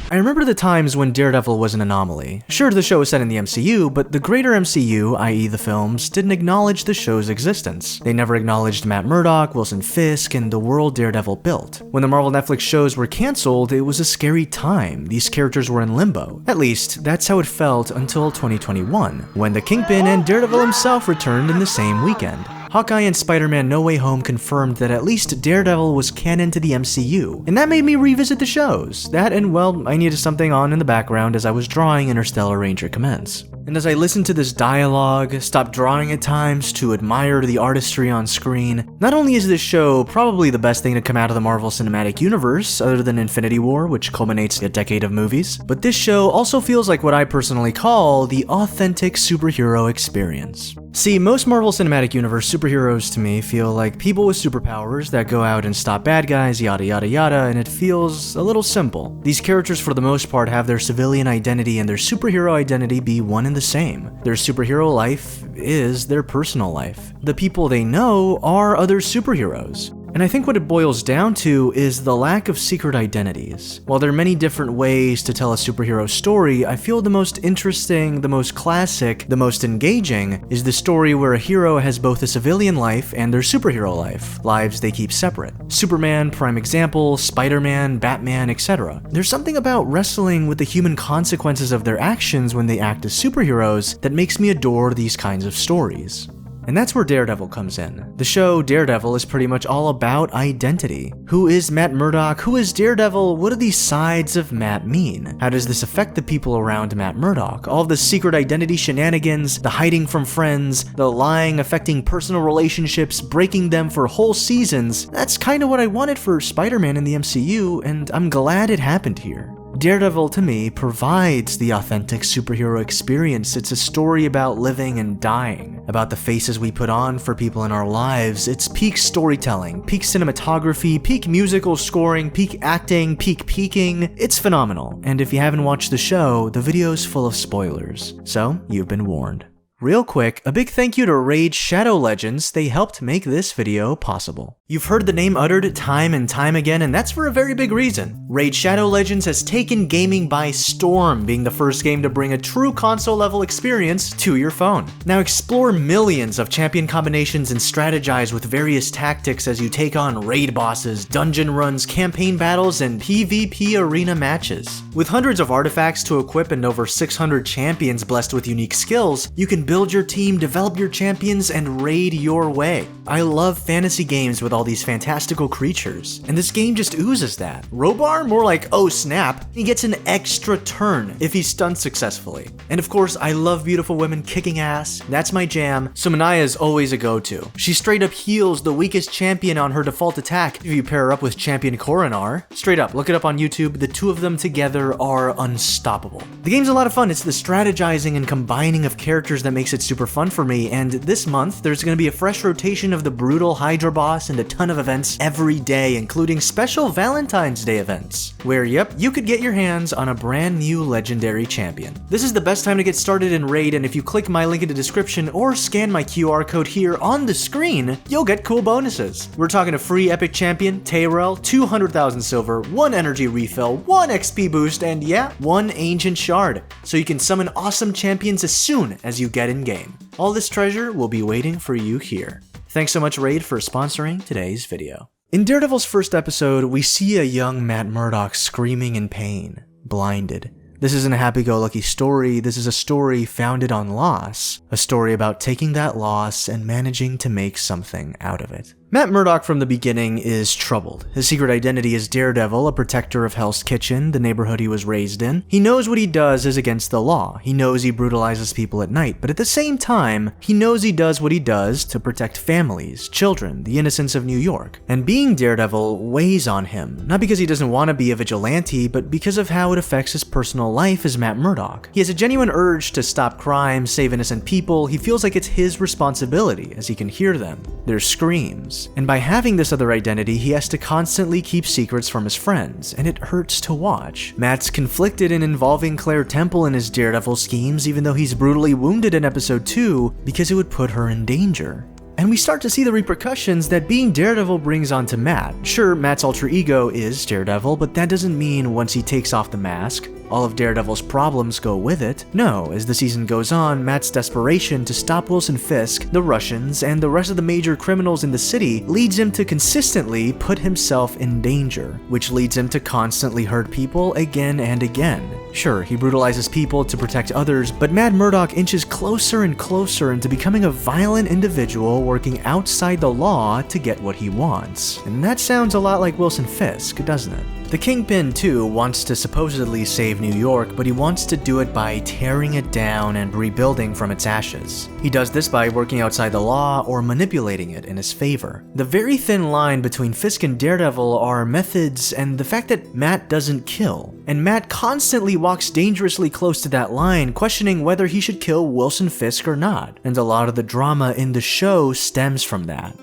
I remember the times when Daredevil was an anomaly. Sure, the show was set in the MCU, but the greater MCU, i.e. the films, didn't acknowledge the show's existence. They never acknowledged Matt Murdock, Wilson Fisk, and the world Daredevil built. When the Marvel Netflix shows were cancelled, it was a scary time. These characters were in limbo. At least, that's how it felt until 2021, when the Kingpin and Daredevil himself returned in the same weekend. Hawkeye and Spider-Man No Way Home confirmed that at least Daredevil was canon to the MCU, and that made me revisit the shows. That and, well, I needed something on in the background as I was drawing Interstellar Ranger Commence. And as I listened to this dialogue, stopped drawing at times to admire the artistry on screen, not only is this show probably the best thing to come out of the Marvel Cinematic Universe, other than Infinity War, which culminates a decade of movies, but this show also feels like what I personally call the authentic superhero experience. See, most Marvel Cinematic Universe superheroes to me feel like people with superpowers that go out and stop bad guys, yada yada yada, and it feels a little simple. These characters for the most part have their civilian identity and their superhero identity be one and the same. Their superhero life is their personal life. The people they know are other superheroes. And I think what it boils down to is the lack of secret identities. While there are many different ways to tell a superhero story, I feel the most interesting, the most classic, the most engaging is the story where a hero has both a civilian life and their superhero life, lives they keep separate. Superman, prime example, Spider-Man, Batman, etc. There's something about wrestling with the human consequences of their actions when they act as superheroes that makes me adore these kinds of stories. And that's where Daredevil comes in. The show Daredevil is pretty much all about identity. Who is Matt Murdock? Who is Daredevil? What do these sides of Matt mean? How does this affect the people around Matt Murdock? All of the secret identity shenanigans, the hiding from friends, the lying affecting personal relationships, breaking them for whole seasons. That's kind of what I wanted for Spider-Man in the MCU, and I'm glad it happened here. Daredevil, to me, provides the authentic superhero experience. It's a story about living and dying, about the faces we put on for people in our lives. It's peak storytelling, peak cinematography, peak musical scoring, peak acting, peak peaking. It's phenomenal, and if you haven't watched the show, the video's full of spoilers, so you've been warned. Real quick, a big thank you to Raid Shadow Legends. They helped make this video possible. You've heard the name uttered time and time again, and that's for a very big reason. Raid Shadow Legends has taken gaming by storm, being the first game to bring a true console-level experience to your phone. Now explore millions of champion combinations and strategize with various tactics as you take on raid bosses, dungeon runs, campaign battles, and PvP arena matches. With hundreds of artifacts to equip and over 600 champions blessed with unique skills, you can build your team, develop your champions, and raid your way. I love fantasy games with all these fantastical creatures, and this game just oozes that. Robar? More like, oh snap, he gets an extra turn if he's stunned successfully. And of course, I love beautiful women kicking ass. That's my jam, so Manaya is always a go-to. She straight up heals the weakest champion on her default attack if you pair her up with champion Coronar. Straight up, look it up on YouTube, the two of them together are unstoppable. The game's a lot of fun. It's the strategizing and combining of characters that makes it super fun for me, and this month there's going to be a fresh rotation of the brutal Hydra boss and a ton of events every day, including special Valentine's Day events, where yep, you could get your hands on a brand new legendary champion. This is the best time to get started in Raid, and if you click my link in the description or scan my QR code here on the screen, you'll get cool bonuses. We're talking a free epic champion, Tayrel, 200,000 silver, 1 energy refill, 1 XP boost, and yeah, 1 ancient shard, so you can summon awesome champions as soon as you get in game. All this treasure will be waiting for you here. Thanks so much, Raid, for sponsoring today's video. In Daredevil's first episode, we see a young Matt Murdock screaming in pain, blinded. This isn't a happy-go-lucky story, this is a story founded on loss. A story about taking that loss and managing to make something out of it. Matt Murdock from the beginning is troubled. His secret identity is Daredevil, a protector of Hell's Kitchen, the neighborhood he was raised in. He knows what he does is against the law. He knows he brutalizes people at night, but at the same time, he knows he does what he does to protect families, children, the innocence of New York. And being Daredevil weighs on him, not because he doesn't want to be a vigilante, but because of how it affects his personal life as Matt Murdock. He has a genuine urge to stop crime, save innocent people. He feels like it's his responsibility, as he can hear them, their screams. And by having this other identity, he has to constantly keep secrets from his friends, and it hurts to watch. Matt's conflicted in involving Claire Temple in his Daredevil schemes, even though he's brutally wounded in episode 2 because it would put her in danger. And we start to see the repercussions that being Daredevil brings onto Matt. Sure, Matt's alter ego is Daredevil, but that doesn't mean once he takes off the mask, all of Daredevil's problems go with it. No, as the season goes on, Matt's desperation to stop Wilson Fisk, the Russians, and the rest of the major criminals in the city leads him to consistently put himself in danger, which leads him to constantly hurt people again and again. Sure, he brutalizes people to protect others, but Matt Murdock inches closer and closer into becoming a violent individual working outside the law to get what he wants. And that sounds a lot like Wilson Fisk, doesn't it? The Kingpin, too, wants to supposedly save New York, but he wants to do it by tearing it down and rebuilding from its ashes. He does this by working outside the law or manipulating it in his favor. The very thin line between Fisk and Daredevil are methods and the fact that Matt doesn't kill. And Matt constantly walks dangerously close to that line, questioning whether he should kill Wilson Fisk or not. And a lot of the drama in the show stems from that.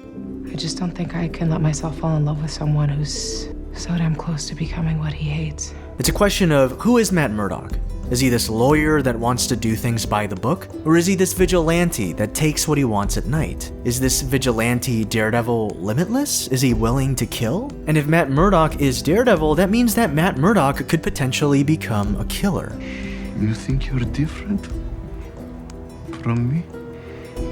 I just don't think I can let myself fall in love with someone who's so damn close to becoming what he hates. It's a question of, who is Matt Murdock? Is he this lawyer that wants to do things by the book? Or is he this vigilante that takes what he wants at night? Is this vigilante Daredevil limitless? Is he willing to kill? And if Matt Murdock is Daredevil, that means that Matt Murdock could potentially become a killer. You think you're different from me?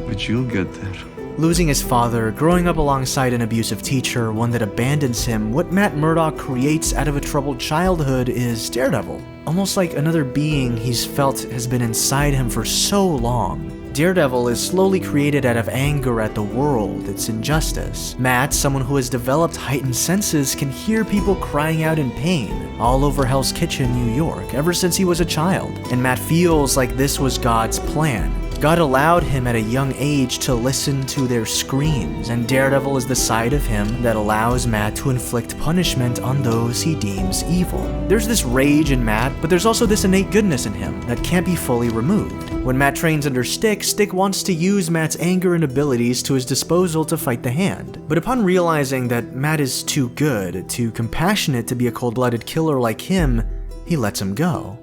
But you'll get there. Losing his father, growing up alongside an abusive teacher, one that abandons him, what Matt Murdock creates out of a troubled childhood is Daredevil. Almost like another being he's felt has been inside him for so long. Daredevil is slowly created out of anger at the world, its injustice. Matt, someone who has developed heightened senses, can hear people crying out in pain all over Hell's Kitchen, New York, ever since he was a child. And Matt feels like this was God's plan. God allowed him at a young age to listen to their screams, and Daredevil is the side of him that allows Matt to inflict punishment on those he deems evil. There's this rage in Matt, but there's also this innate goodness in him that can't be fully removed. When Matt trains under Stick, Stick wants to use Matt's anger and abilities to his disposal to fight the Hand. But upon realizing that Matt is too good, too compassionate to be a cold-blooded killer like him, he lets him go.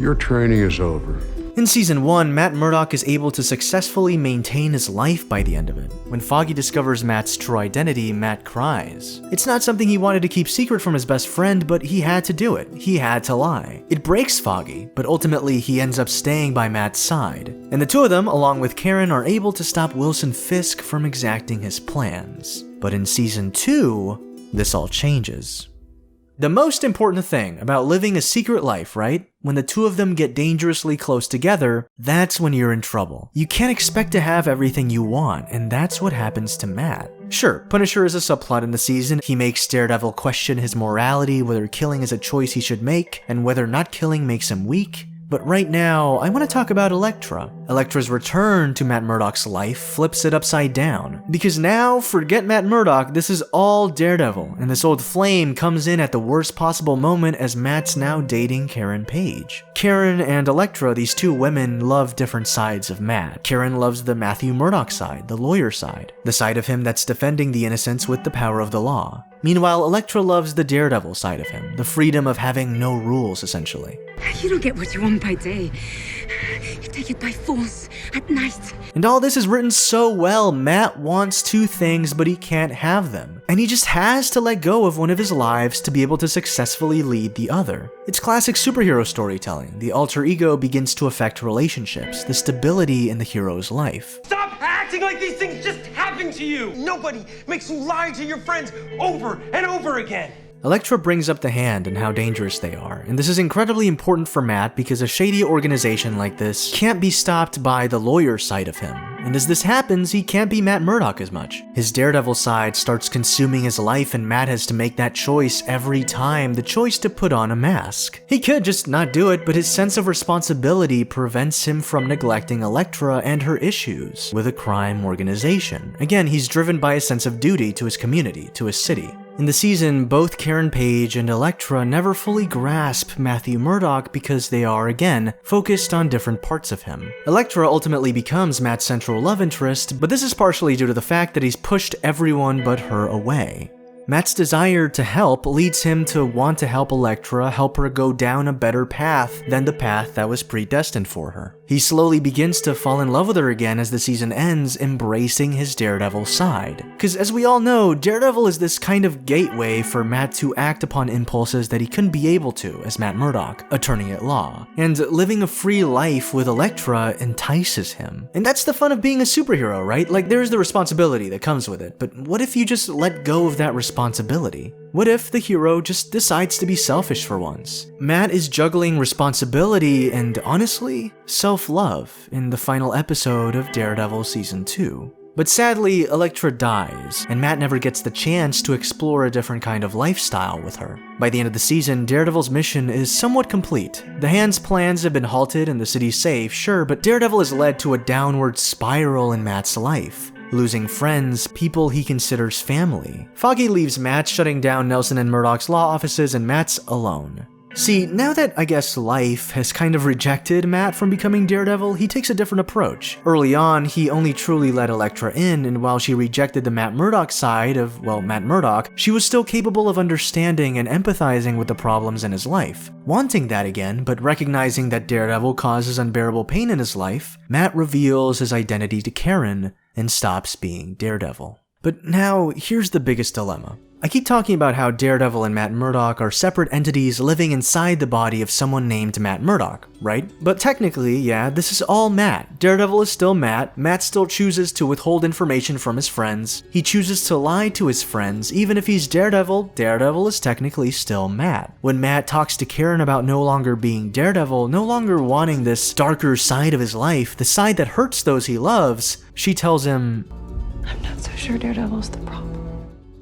Your training is over. In Season 1, Matt Murdock is able to successfully maintain his life by the end of it. When Foggy discovers Matt's true identity, Matt cries. It's not something he wanted to keep secret from his best friend, but he had to do it. He had to lie. It breaks Foggy, but ultimately he ends up staying by Matt's side. And the two of them, along with Karen, are able to stop Wilson Fisk from exacting his plans. But in Season 2, this all changes. The most important thing about living a secret life, right? When the two of them get dangerously close together, that's when you're in trouble. You can't expect to have everything you want, and that's what happens to Matt. Sure, Punisher is a subplot in the season. He makes Daredevil question his morality, whether killing is a choice he should make, and whether not killing makes him weak. But right now, I want to talk about Elektra. Elektra's return to Matt Murdock's life flips it upside down. Because now, forget Matt Murdock, this is all Daredevil, and this old flame comes in at the worst possible moment as Matt's now dating Karen Page. Karen and Elektra, these two women, love different sides of Matt. Karen loves the Matthew Murdock side, the lawyer side, the side of him that's defending the innocents with the power of the law. Meanwhile, Elektra loves the Daredevil side of him, the freedom of having no rules, essentially. You don't get what you want by day. You take it by force at night. And all this is written so well. Matt wants two things, but he can't have them. And he just has to let go of one of his lives to be able to successfully lead the other. It's classic superhero storytelling. The alter ego begins to affect relationships, the stability in the hero's life. Stop acting like these things just happen to you! Nobody makes you lie to your friends over and over again! Elektra brings up the Hand and how dangerous they are, and this is incredibly important for Matt because a shady organization like this can't be stopped by the lawyer side of him. And as this happens, he can't be Matt Murdock as much. His Daredevil side starts consuming his life, and Matt has to make that choice every time, the choice to put on a mask. He could just not do it, but his sense of responsibility prevents him from neglecting Elektra and her issues with a crime organization. Again, he's driven by a sense of duty to his community, to his city. In the season, both Karen Page and Elektra never fully grasp Matthew Murdock because they are, again, focused on different parts of him. Elektra ultimately becomes Matt's central love interest, but this is partially due to the fact that he's pushed everyone but her away. Matt's desire to help leads him to want to help Elektra help her go down a better path than the path that was predestined for her. He slowly begins to fall in love with her again as the season ends, embracing his Daredevil side. Because as we all know, Daredevil is this kind of gateway for Matt to act upon impulses that he couldn't be able to as Matt Murdock, attorney at law. And living a free life with Elektra entices him. And that's the fun of being a superhero, right? Like, there's the responsibility that comes with it, but what if you just let go of that responsibility? What if the hero just decides to be selfish for once? Matt is juggling responsibility and, honestly, self-love in the final episode of Daredevil Season 2. But sadly, Elektra dies, and Matt never gets the chance to explore a different kind of lifestyle with her. By the end of the season, Daredevil's mission is somewhat complete. The Hand's plans have been halted and the city's safe, sure, but Daredevil has led to a downward spiral in Matt's life. Losing friends, people he considers family. Foggy leaves Matt, shutting down Nelson and Murdock's law offices, and Matt's alone. See, now that I guess life has kind of rejected Matt from becoming Daredevil, he takes a different approach. Early on, he only truly let Elektra in, and while she rejected the Matt Murdock side of, well, Matt Murdock, she was still capable of understanding and empathizing with the problems in his life. Wanting that again, but recognizing that Daredevil causes unbearable pain in his life, Matt reveals his identity to Karen and stops being Daredevil. But now, here's the biggest dilemma. I keep talking about how Daredevil and Matt Murdock are separate entities living inside the body of someone named Matt Murdock, right? But technically, yeah, this is all Matt. Daredevil is still Matt. Matt still chooses to withhold information from his friends. He chooses to lie to his friends. Even if he's Daredevil, Daredevil is technically still Matt. When Matt talks to Karen about no longer being Daredevil, no longer wanting this darker side of his life, the side that hurts those he loves, she tells him, I'm not so sure Daredevil's the problem.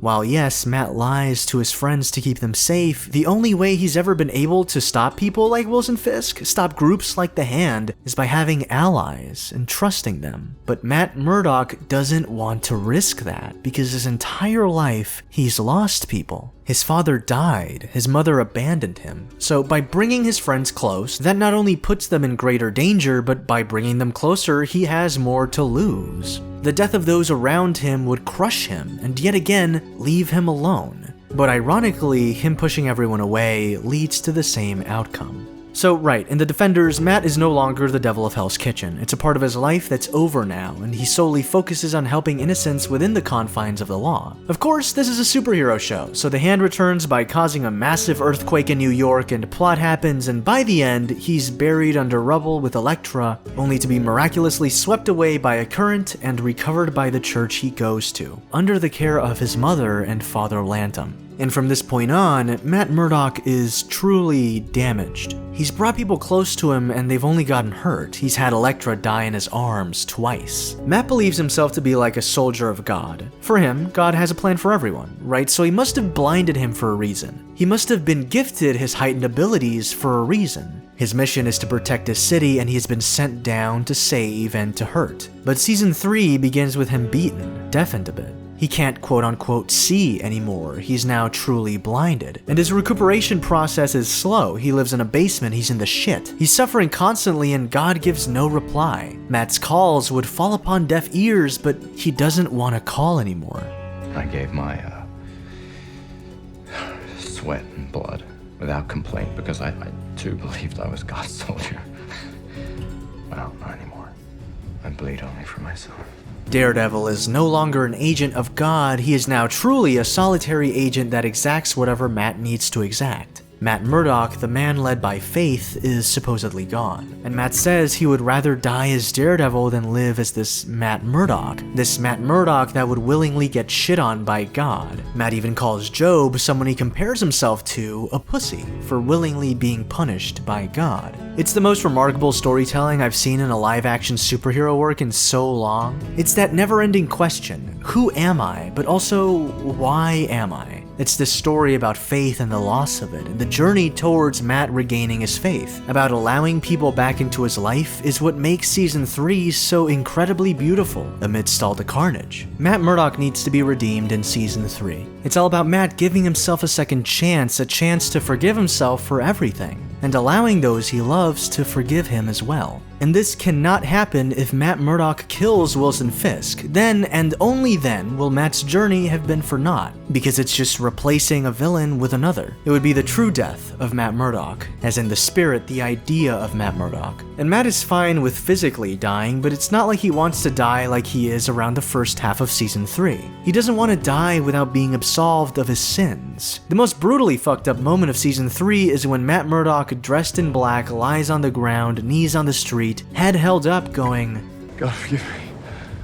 While yes, Matt lies to his friends to keep them safe, the only way he's ever been able to stop people like Wilson Fisk, stop groups like the Hand, is by having allies and trusting them. But Matt Murdock doesn't want to risk that, because his entire life, he's lost people. His father died, his mother abandoned him. So by bringing his friends close, that not only puts them in greater danger, but by bringing them closer, he has more to lose. The death of those around him would crush him, and yet again, leave him alone. But ironically, him pushing everyone away leads to the same outcome. So right, in The Defenders, Matt is no longer the devil of Hell's Kitchen. It's a part of his life that's over now, and he solely focuses on helping innocents within the confines of the law. Of course, this is a superhero show, so the Hand returns by causing a massive earthquake in New York, and plot happens, and by the end, he's buried under rubble with Elektra, only to be miraculously swept away by a current and recovered by the church he goes to, under the care of his mother and Father Lantom. And from this point on, Matt Murdock is truly damaged. He's brought people close to him and they've only gotten hurt. He's had Elektra die in his arms twice. Matt believes himself to be like a soldier of God. For him, God has a plan for everyone, right? So he must have blinded him for a reason. He must have been gifted his heightened abilities for a reason. His mission is to protect his city, and he has been sent down to save and to hurt. But Season 3 begins with him beaten, deafened a bit. He can't quote-unquote see anymore, he's now truly blinded. And his recuperation process is slow. He lives in a basement, he's in the shit. He's suffering constantly and God gives no reply. Matt's calls would fall upon deaf ears, but he doesn't want to call anymore. I gave my sweat and blood without complaint because I too believed I was God's soldier. Well, not anymore. I bleed only for myself. Daredevil is no longer an agent of God, he is now truly a solitary agent that exacts whatever Matt needs to exact. Matt Murdock, the man led by faith, is supposedly gone. And Matt says he would rather die as Daredevil than live as this Matt Murdock. This Matt Murdock that would willingly get shit on by God. Matt even calls Job, someone he compares himself to, a pussy for willingly being punished by God. It's the most remarkable storytelling I've seen in a live-action superhero work in so long. It's that never-ending question, who am I? But also, why am I? It's this story about faith and the loss of it, and the journey towards Matt regaining his faith. About allowing people back into his life is what makes Season 3 so incredibly beautiful amidst all the carnage. Matt Murdock needs to be redeemed in Season 3. It's all about Matt giving himself a second chance, a chance to forgive himself for everything. and allowing those he loves to forgive him as well. And this cannot happen if Matt Murdock kills Wilson Fisk. Then, and only then, will Matt's journey have been for naught, because it's just replacing a villain with another. It would be the true death of Matt Murdock, as in the spirit, the idea of Matt Murdock. And Matt is fine with physically dying, but it's not like he wants to die like he is around the first half of season 3. He doesn't want to die without being absolved of his sins. The most brutally fucked up moment of season 3 is when Matt Murdock, dressed in black, lies on the ground, knees on the street, head held up, going, God forgive me.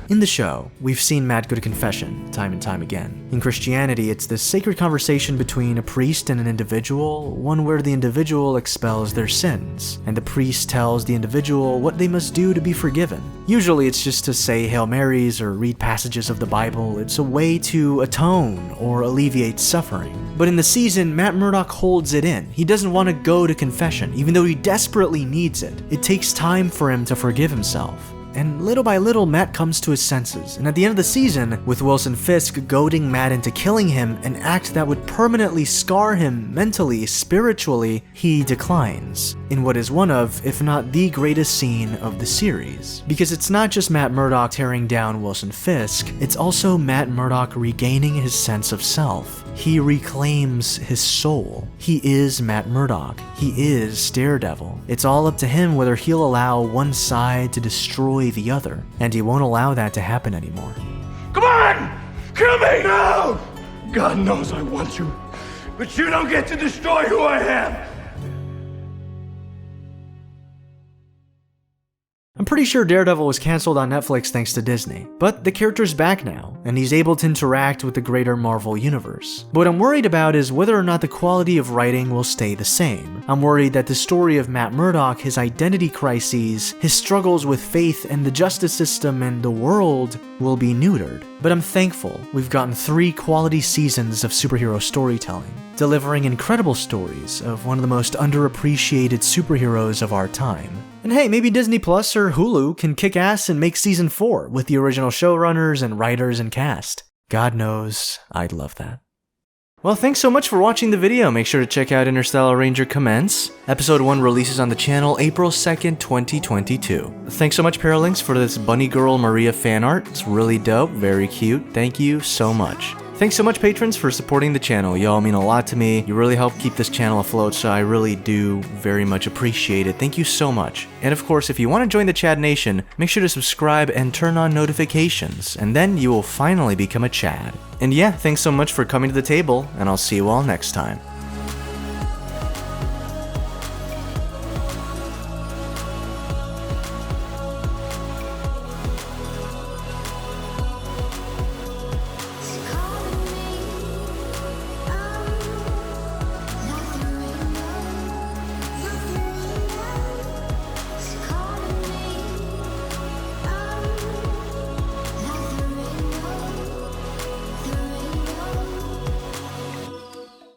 In the show, we've seen Matt go to confession time and time again. In Christianity, it's this sacred conversation between a priest and an individual, one where the individual expels their sins, and the priest tells the individual what they must do to be forgiven. Usually it's just to say Hail Marys or read passages of the Bible. It's a way to atone or alleviate suffering. But in the season, Matt Murdock holds it in. He doesn't want to go to confession, even though he desperately needs it. It takes time for him to forgive himself. And little by little, Matt comes to his senses, and at the end of the season, with Wilson Fisk goading Matt into killing him, an act that would permanently scar him mentally, spiritually, he declines, in what is one of, if not the greatest scene of the series. Because it's not just Matt Murdock tearing down Wilson Fisk, it's also Matt Murdock regaining his sense of self. He reclaims his soul. He is Matt Murdock. He is Daredevil. It's all up to him whether he'll allow one side to destroy the other, and he won't allow that to happen anymore. Come on! Kill me! No! God knows I want you, but you don't get to destroy who I am! I'm pretty sure Daredevil was cancelled on Netflix thanks to Disney, but the character's back now, and he's able to interact with the greater Marvel universe. But what I'm worried about is whether or not the quality of writing will stay the same. I'm worried that the story of Matt Murdock, his identity crises, his struggles with faith and the justice system and the world will be neutered. But I'm thankful we've gotten 3 quality seasons of superhero storytelling, delivering incredible stories of one of the most underappreciated superheroes of our time. And hey, maybe Disney Plus or Hulu can kick ass and make season 4 with the original showrunners and writers and cast. God knows, I'd love that. Well, thanks so much for watching the video. Make sure to check out Interstellar Ranger Commence. Episode 1 releases on the channel April 2nd, 2022. Thanks so much, Paralinks, for this Bunny Girl Maria fan art. It's really dope, very cute. Thank you so much. Thanks so much, patrons, for supporting the channel. Y'all mean a lot to me. You really help keep this channel afloat, so I really do very much appreciate it. Thank you so much. And of course, if you want to join the Chad Nation, make sure to subscribe and turn on notifications, and then you will finally become a Chad. And yeah, thanks so much for coming to the table, and I'll see you all next time.